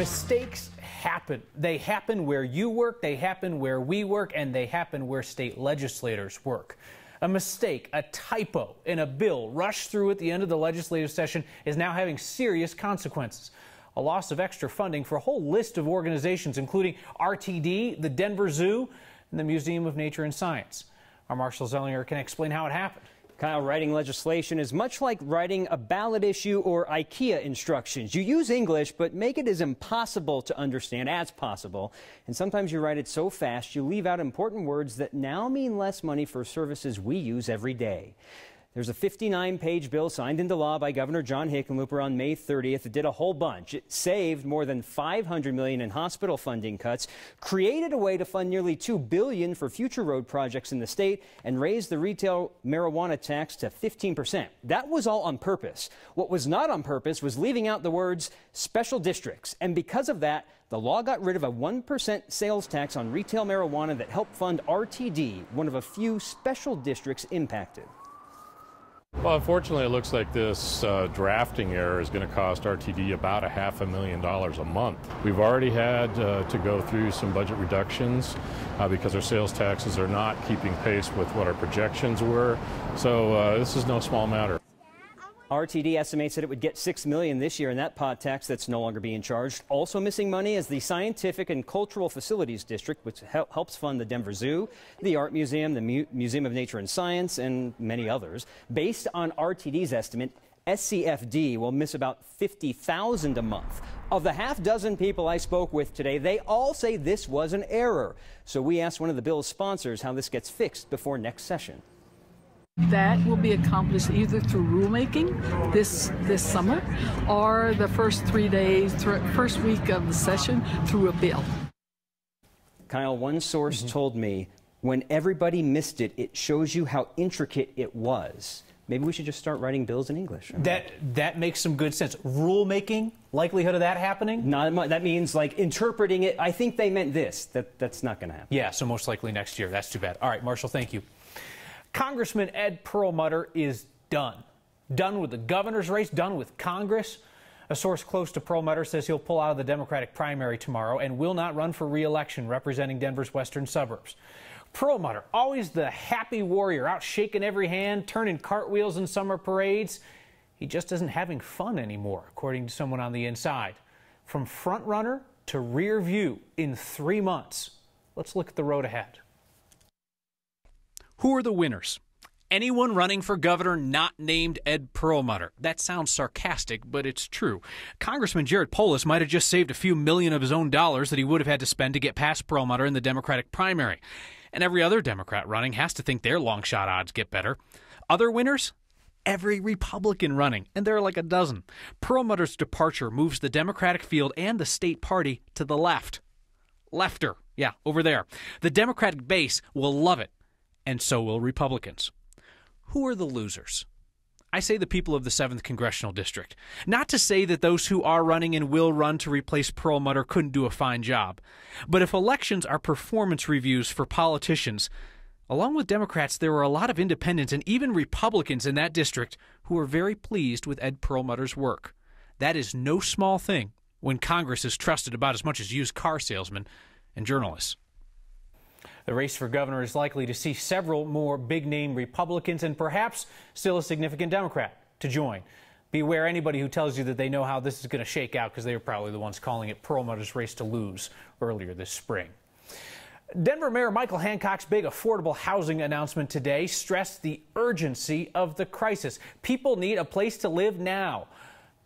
Mistakes happen. They happen where you work, they happen where we work, and they happen where state legislators work. A mistake, a typo in a bill rushed through at the end of the legislative session is now having serious consequences. A loss of extra funding for a whole list of organizations, including RTD, the Denver Zoo, and the Museum of Nature and Science. Our Marshall Zellinger can explain how it happened. Kyle, writing legislation is much like writing a ballot issue or IKEA instructions. You use English, but make it as impossible to understand as possible. And sometimes you write it so fast, you leave out important words that now mean less money for services we use every day. There's a 59-page bill signed into law by Governor John Hickenlooper on May 30th. It did a whole bunch. It saved more than $500 million in hospital funding cuts, created a way to fund nearly $2 billion for future road projects in the state, and raised the retail marijuana tax to 15%. That was all on purpose. What was not on purpose was leaving out the words special districts. And because of that, the law got rid of a 1% sales tax on retail marijuana that helped fund RTD, one of a few special districts impacted. Well, unfortunately, it looks like this drafting error is going to cost RTD about $500,000 a month. We've already had to go through some budget reductions because our sales taxes are not keeping pace with what our projections were. So this is no small matter. RTD estimates that it would get $6 million this year in that pot tax that's no longer being charged. Also missing money is the Scientific and Cultural Facilities District, which helps fund the Denver Zoo, the Art Museum, the Museum of Nature and Science, and many others. Based on RTD's estimate, SCFD will miss about $50,000 a month. Of the half dozen people I spoke with today, they all say this was an error. So we asked one of the bill's sponsors how this gets fixed before next session. That will be accomplished either through rulemaking this summer or the first 3 days, first week of the session through a bill. Kyle, one source told me when everybody missed it, it shows you how intricate it was. Maybe we should just start writing bills in English. That makes some good sense. Rulemaking, likelihood of that happening? Not much. That means like interpreting it. I think they meant this. That's not going to happen. Yeah, so most likely next year. That's too bad. All right, Marshall, thank you. Congressman Edy Perlmutter is done. Done with the governor's race, done with Congress. A source close to Perlmutter says he'll pull out of the Democratic primary tomorrow and will not run for re-election representing Denver's western suburbs. Perlmutter, always the happy warrior, out shaking every hand, turning cartwheels in summer parades. He just isn't having fun anymore, according to someone on the inside. From front runner to rear view in 3 months. Let's look at the road ahead. Who are the winners? Anyone running for governor not named Edy Perlmutter. That sounds sarcastic, but it's true. Congressman Jared Polis might have just saved a few million of his own dollars that he would have had to spend to get past Perlmutter in the Democratic primary. And every other Democrat running has to think their long shot odds get better. Other winners? Every Republican running, and there are like a dozen. Perlmutter's departure moves the Democratic field and the state party to the left. Lefter, yeah, over there. The Democratic base will love it. And so will Republicans. Who are the losers? I say the people of the 7th Congressional District. Not to say that those who are running and will run to replace Perlmutter couldn't do a fine job. But if elections are performance reviews for politicians, along with Democrats, there were a lot of independents and even Republicans in that district who were very pleased with Edy Perlmutter's work. That is no small thing when Congress is trusted about as much as used car salesmen and journalists. The race for governor is likely to see several more big-name Republicans and perhaps still a significant Democrat to join. Beware anybody who tells you that they know how this is going to shake out, because they were probably the ones calling it Perlmutter's race to lose earlier this spring. Denver Mayor Michael Hancock's big affordable housing announcement today stressed the urgency of the crisis. People need a place to live now.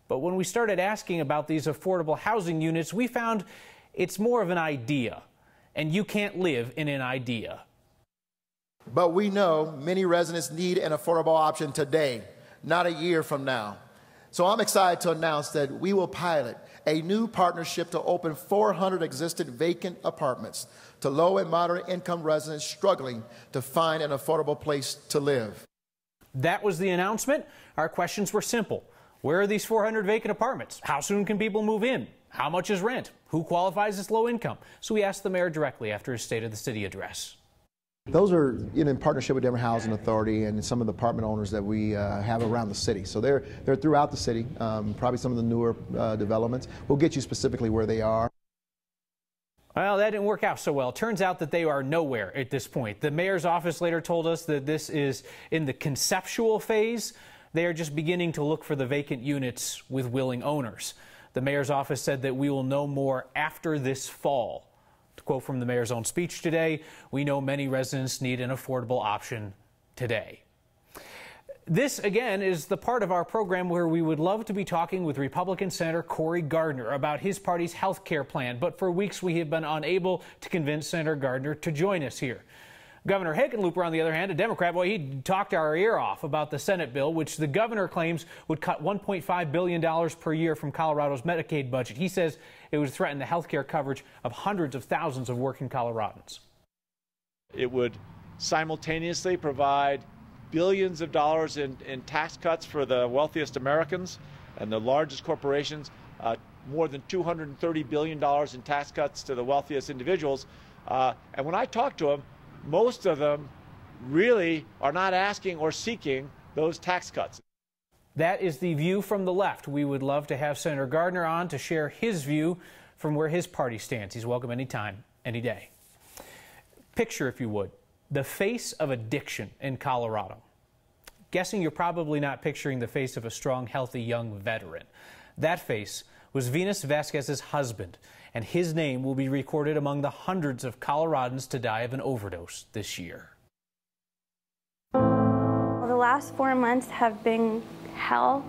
But when we started asking about these affordable housing units, we found it's more of an idea. And you can't live in an idea. But we know many residents need an affordable option today, not a year from now. So I'm excited to announce that we will pilot a new partnership to open 400 existing vacant apartments to low and moderate income residents struggling to find an affordable place to live. That was the announcement. Our questions were simple. Where are these 400 vacant apartments? How soon can people move in? How much is rent? Who qualifies as low income? So we asked the mayor directly after his State of the City address. Those are in partnership with Denver Housing Authority and some of the apartment owners that we have around the city. So they're throughout the city, probably some of the newer developments. We'll get you specifically where they are. Well, that didn't work out so well. Turns out that they are nowhere at this point. The mayor's office later told us that this is in the conceptual phase. They are just beginning to look for the vacant units with willing owners. The mayor's office said that we will know more after this fall. To quote from the mayor's own speech today, we know many residents need an affordable option today. This, again, is the part of our program where we would love to be talking with Republican Senator Gardner about his party's health care plan, but for weeks we have been unable to convince Senator Gardner to join us here. Governor Hickenlooper, on the other hand, a Democrat, boy, he talked our ear off about the Senate bill, which the governor claims would cut $1.5 billion per year from Colorado's Medicaid budget. He says it would threaten the health care coverage of hundreds of thousands of working Coloradans. It would simultaneously provide billions of dollars in tax cuts for the wealthiest Americans and the largest corporations, more than $230 billion in tax cuts to the wealthiest individuals. And when I talk to them, most of them really are not asking or seeking those tax cuts. That is the view from the left. We would love to have Senator Gardner on to share his view from where his party stands. He's welcome anytime, any day. Picture, if you would, the face of addiction in Colorado. Guessing you're probably not picturing the face of a strong, healthy, young veteran. That face was Venus Vasquez's husband, and his name will be recorded among the hundreds of Coloradans to die of an overdose this year. Well, the last 4 months have been hell.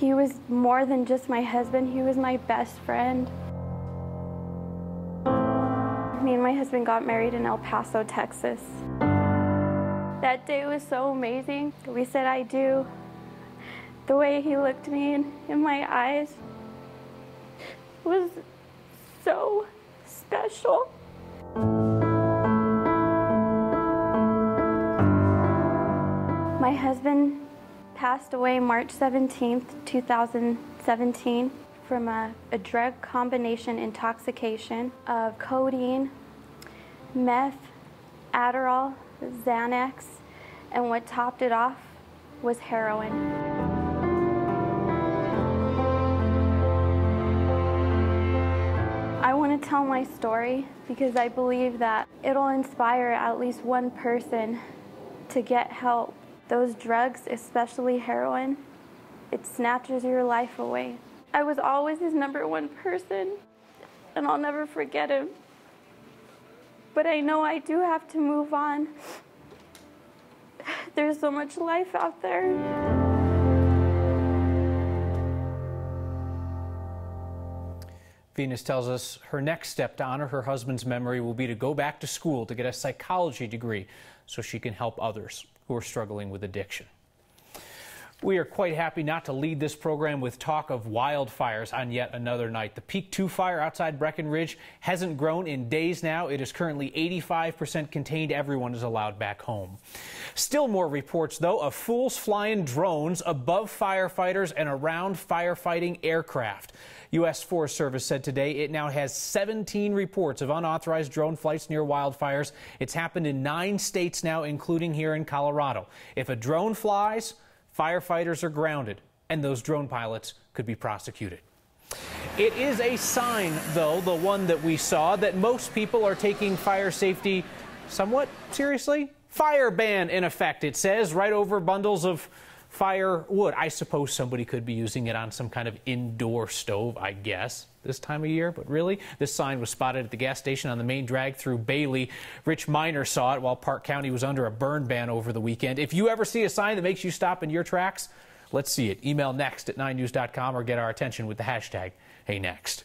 He was more than just my husband, he was my best friend. Me and my husband got married in El Paso, Texas. That day was so amazing. We said, I do. The way he looked me in my eyes was so special. My husband passed away March 17th, 2017 from a drug combination intoxication of codeine, meth, Adderall, Xanax, and what topped it off was heroin. I want to tell my story because I believe that it'll inspire at least one person to get help. Those drugs, especially heroin, it snatches your life away. I was always his #1 person, and I'll never forget him. But I know I do have to move on. There's so much life out there. Venus tells us her next step to honor her husband's memory will be to go back to school to get a psychology degree so she can help others who are struggling with addiction. We are quite happy not to lead this program with talk of wildfires on yet another night. The Peak 2 fire outside Breckenridge hasn't grown in days now. It is currently 85% contained. Everyone is allowed back home. Still more reports, though, of fools flying drones above firefighters and around firefighting aircraft. U.S. Forest Service said today it now has 17 reports of unauthorized drone flights near wildfires. It's happened in 9 states now, including here in Colorado. If a drone flies, firefighters are grounded, and those drone pilots could be prosecuted. It is a sign, though, the one that we saw, that most people are taking fire safety somewhat seriously. Fire ban in effect, it says, right over bundles of firewood. I suppose somebody could be using it on some kind of indoor stove, I guess, this time of year. But really, this sign was spotted at the gas station on the main drag through Bailey. Rich Miner saw it while Park County was under a burn ban over the weekend. If you ever see a sign that makes you stop in your tracks, let's see it. Email next@9news.com or get our attention with the hashtag #HeyNext.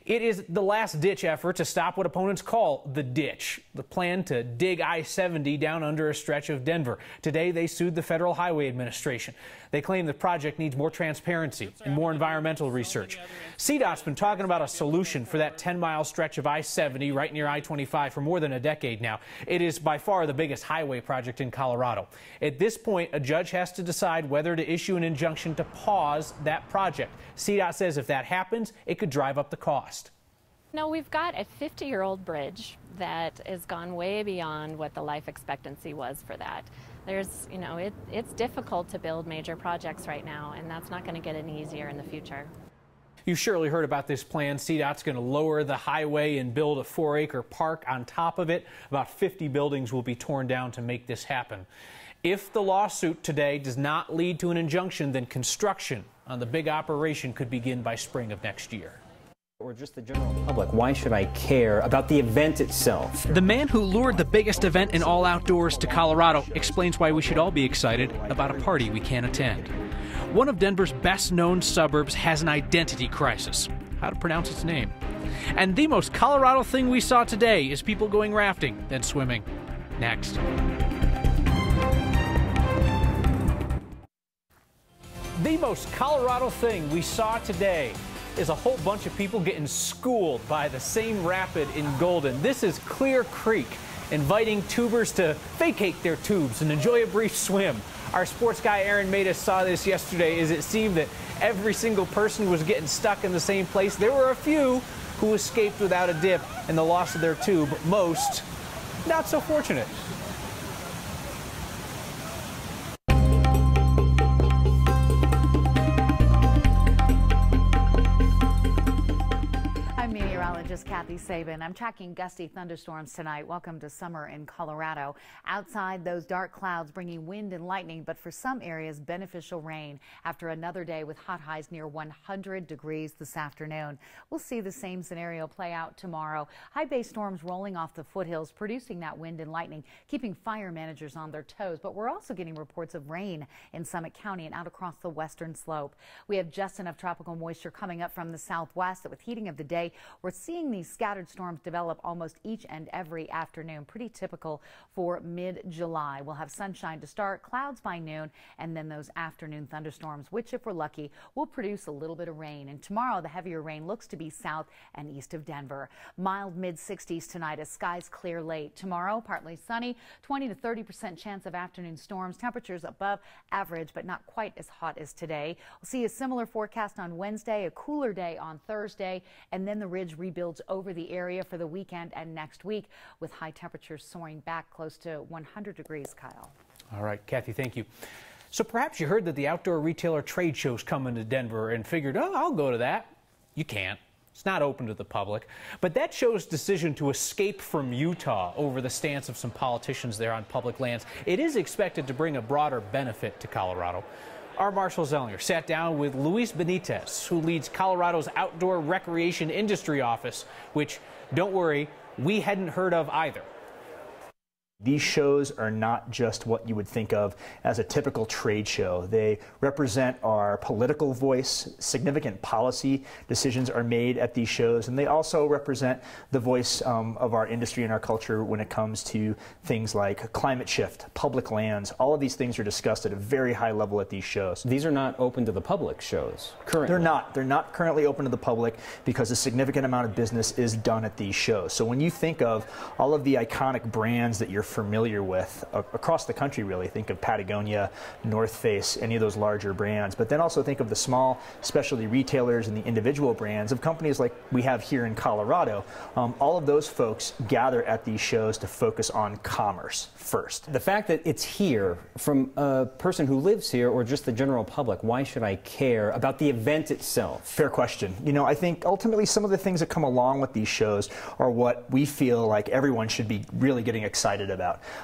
It is the last-ditch effort to stop what opponents call the ditch, the plan to dig I-70 down under a stretch of Denver. Today, they sued the Federal Highway Administration. They claim the project needs more transparency and more environmental research. CDOT's been talking about a solution for that 10-mile stretch of I-70 right near I-25 for more than a decade now. It is by far the biggest highway project in Colorado. At this point, a judge has to decide whether to issue an injunction to pause that project. CDOT says if that happens, it could drive up the cost. cost. No, we've got a 50-year-old bridge that has gone way beyond what the life expectancy was for that. There's, it's difficult to build major projects right now, and that's not going to get any easier in the future. You've surely heard about this plan. CDOT's going to lower the highway and build a 4-acre park on top of it. About 50 buildings will be torn down to make this happen. If the lawsuit today does not lead to an injunction, then construction on the big operation could begin by spring of next year. Or just the general public, why should I care about the event itself? The man who lured the biggest event in all outdoors to Colorado explains why we should all be excited about a party we can't attend. One of Denver's best-known suburbs has an identity crisis. How to pronounce its name. And the most Colorado thing we saw today is people going rafting, then swimming. Next. The most Colorado thing we saw today is a whole bunch of people getting schooled by the same rapid in Golden. This is Clear Creek, inviting tubers to vacate their tubes and enjoy a brief swim. Our sports guy Aaron Matus saw this yesterday as it seemed that every single person was getting stuck in the same place. There were a few who escaped without a dip and the loss of their tube. Most, not so fortunate. Meteorologist Kathy Sabin. I'm tracking gusty thunderstorms tonight. Welcome to summer in Colorado. Outside, those dark clouds bringing wind and lightning, but for some areas, beneficial rain after another day with hot highs near 100 degrees this afternoon. We'll see the same scenario play out tomorrow. High bay storms rolling off the foothills, producing that wind and lightning, keeping fire managers on their toes. But we're also getting reports of rain in Summit County and out across the western slope. We have just enough tropical moisture coming up from the southwest that with heating of the day, we're seeing these scattered storms develop almost each and every afternoon. Pretty typical for mid-July. We'll have sunshine to start, clouds by noon, and then those afternoon thunderstorms, which, if we're lucky, will produce a little bit of rain. And tomorrow, the heavier rain looks to be south and east of Denver. Mild mid-60s tonight as skies clear late. Tomorrow, partly sunny, 20 to 30% chance of afternoon storms. Temperatures above average, but not quite as hot as today. We'll see a similar forecast on Wednesday, a cooler day on Thursday, and then the ridge rebuilds over the area for the weekend and next week, with high temperatures soaring back close to 100 degrees, Kyle. All right, Kathy, thank you. So perhaps you heard that the outdoor retailer trade show's coming to Denver and figured, oh, I'll go to that. You can't. It's not open to the public. But that show's decision to escape from Utah over the stance of some politicians there on public lands, it is expected to bring a broader benefit to Colorado. Our Marshall Zellinger sat down with Luis Benitez, who leads Colorado's Outdoor Recreation Industry Office, which, don't worry, we hadn't heard of either. These shows are not just what you would think of as a typical trade show. They represent our political voice. Significant policy decisions are made at these shows, and they also represent the voice of our industry and our culture when it comes to things like climate shift, public lands. All of these things are discussed at a very high level at these shows. These are not open to the public shows currently. They're not. They're not currently open to the public because a significant amount of business is done at these shows. So when you think of all of the iconic brands that you're familiar with across the country, really, think of Patagonia, North Face, any of those larger brands, but then also think of the small specialty retailers and the individual brands of companies like we have here in Colorado. All of those folks gather at these shows to focus on commerce first. The fact that it's here from a person who lives here or just the general public, why should I care about the event itself? Fair question. You know, I think ultimately some of the things that come along with these shows are what we feel like everyone should be really getting excited about.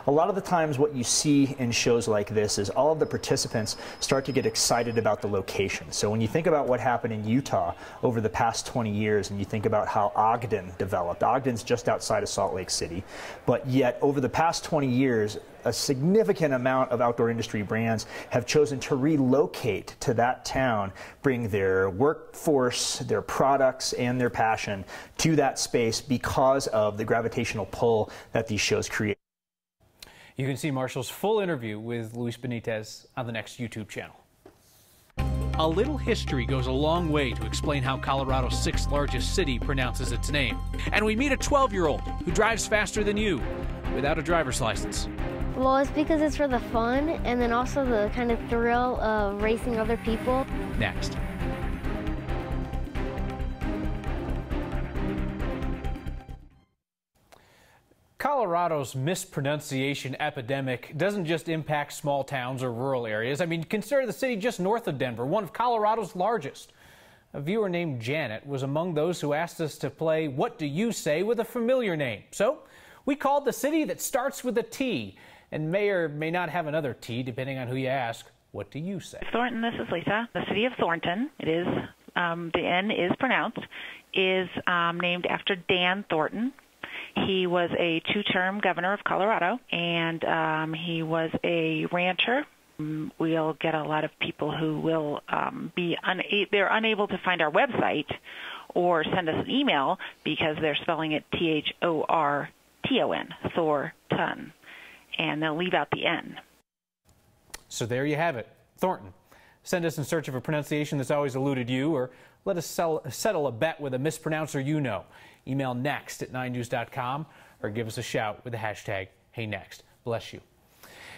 A lot of the times what you see in shows like this is all of the participants start to get excited about the location. So when you think about what happened in Utah over the past 20 years and you think about how Ogden developed, Ogden's just outside of Salt Lake City, but yet over the past 20 years, a significant amount of outdoor industry brands have chosen to relocate to that town, bring their workforce, their products, and their passion to that space because of the gravitational pull that these shows create. You can see Marshall's full interview with Luis Benitez on the next YouTube channel. A little history goes a long way to explain how Colorado's sixth largest city pronounces its name. And we meet a 12-year-old who drives faster than you without a driver's license. Well, it's because it's for the fun and then also the kind of thrill of racing other people. Next. Colorado's mispronunciation epidemic doesn't just impact small towns or rural areas. I mean, consider the city just north of Denver, one of Colorado's largest. A viewer named Janet was among those who asked us to play What Do You Say with a familiar name. So we called the city that starts with a T and may or may not have another T depending on who you ask. What do you say? Thornton, this is Lisa. The city of Thornton, it is, the N is pronounced, is named after Dan Thornton. He was a two-term governor of Colorado, and he was a rancher. We'll get a lot of people who will they're unable to find our website or send us an email because they're spelling it Thorton, Thornton, and they'll leave out the N. So there you have it, Thornton. Send us in search of a pronunciation that's always eluded you, or let us settle a bet with a mispronouncer you know. Email next@9news.com or give us a shout with the hashtag #HeyNext. Bless you.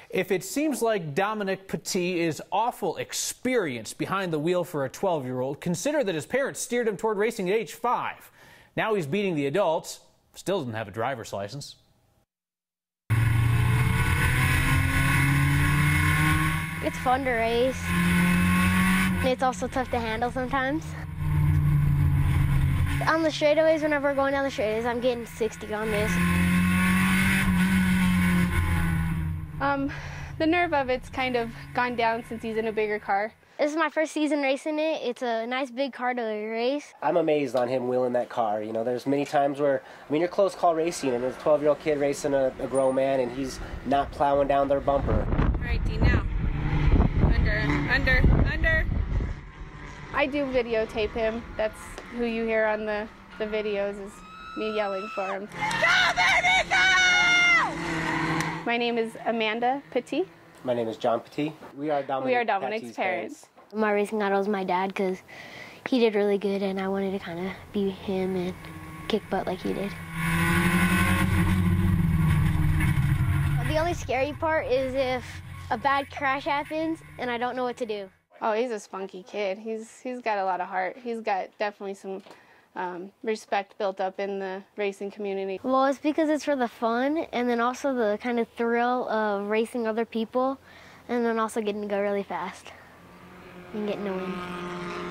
If it seems like Dominic Petit is awful experience behind the wheel for a 12-year-old, consider that his parents steered him toward racing at age 5. Now he's beating the adults, still doesn't have a driver's license. It's fun to race. It's also tough to handle sometimes. On the straightaways, whenever we're going down the straightaways, I'm getting 60 on this. The nerve of it's kind of gone down since he's in a bigger car. This is my first season racing it. It's a nice big car to race. I'm amazed on him wheeling that car. You know, there's many times where, I mean, you're close call racing, and there's a 12-year-old kid racing a grown man, and he's not plowing down their bumper. All right, D, now. Under. I do videotape him. That's who you hear on the videos is me yelling for him. Go, baby, go! My name is Amanda Petit. My name is John Petit. We are Dominic's parents. My racing idol is my dad because he did really good, and I wanted to kind of be him and kick butt like he did. The only scary part is if a bad crash happens and I don't know what to do. Oh, he's a spunky kid. He's got a lot of heart. He's got definitely some respect built up in the racing community. Well, it's because it's for the fun and then also the kind of thrill of racing other people and then also getting to go really fast and getting to win.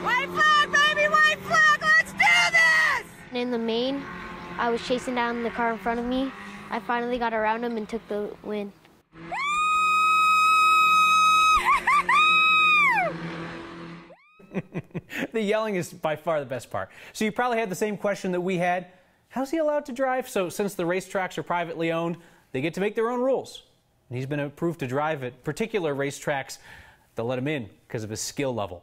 White flag, baby, white flag, let's do this! In the main, I was chasing down the car in front of me. I finally got around him and took the win. The yelling is by far the best part. So you probably had the same question that we had. How's he allowed to drive? So since the racetracks are privately owned, they get to make their own rules. And he's been approved to drive at particular racetracks. They'll let him in because of his skill level.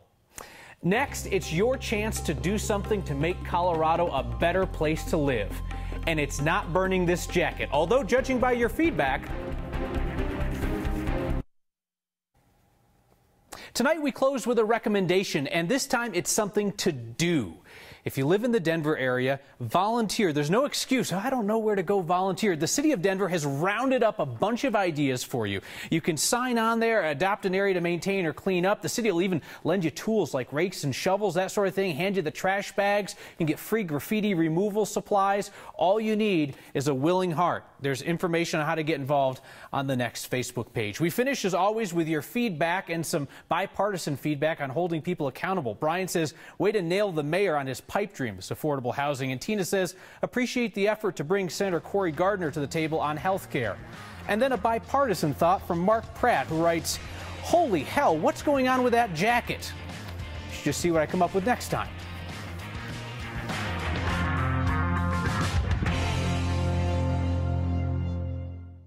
Next, it's your chance to do something to make Colorado a better place to live. And it's not burning this jacket, although judging by your feedback, tonight we close with a recommendation, and this time it's something to do. If you live in the Denver area, volunteer. There's no excuse. I don't know where to go volunteer. The city of Denver has rounded up a bunch of ideas for you. You can sign on there, adopt an area to maintain or clean up. The city will even lend you tools like rakes and shovels, that sort of thing, hand you the trash bags. You can get free graffiti removal supplies. All you need is a willing heart. There's information on how to get involved on the next Facebook page. We finish, as always, with your feedback and some bipartisan feedback on holding people accountable. Brian says, way to nail the mayor on his pipe dream, this affordable housing. And Tina says, appreciate the effort to bring Senator Gardner to the table on health care. And then a bipartisan thought from Mark Pratt, who writes, holy hell, what's going on with that jacket? You should just see what I come up with next time.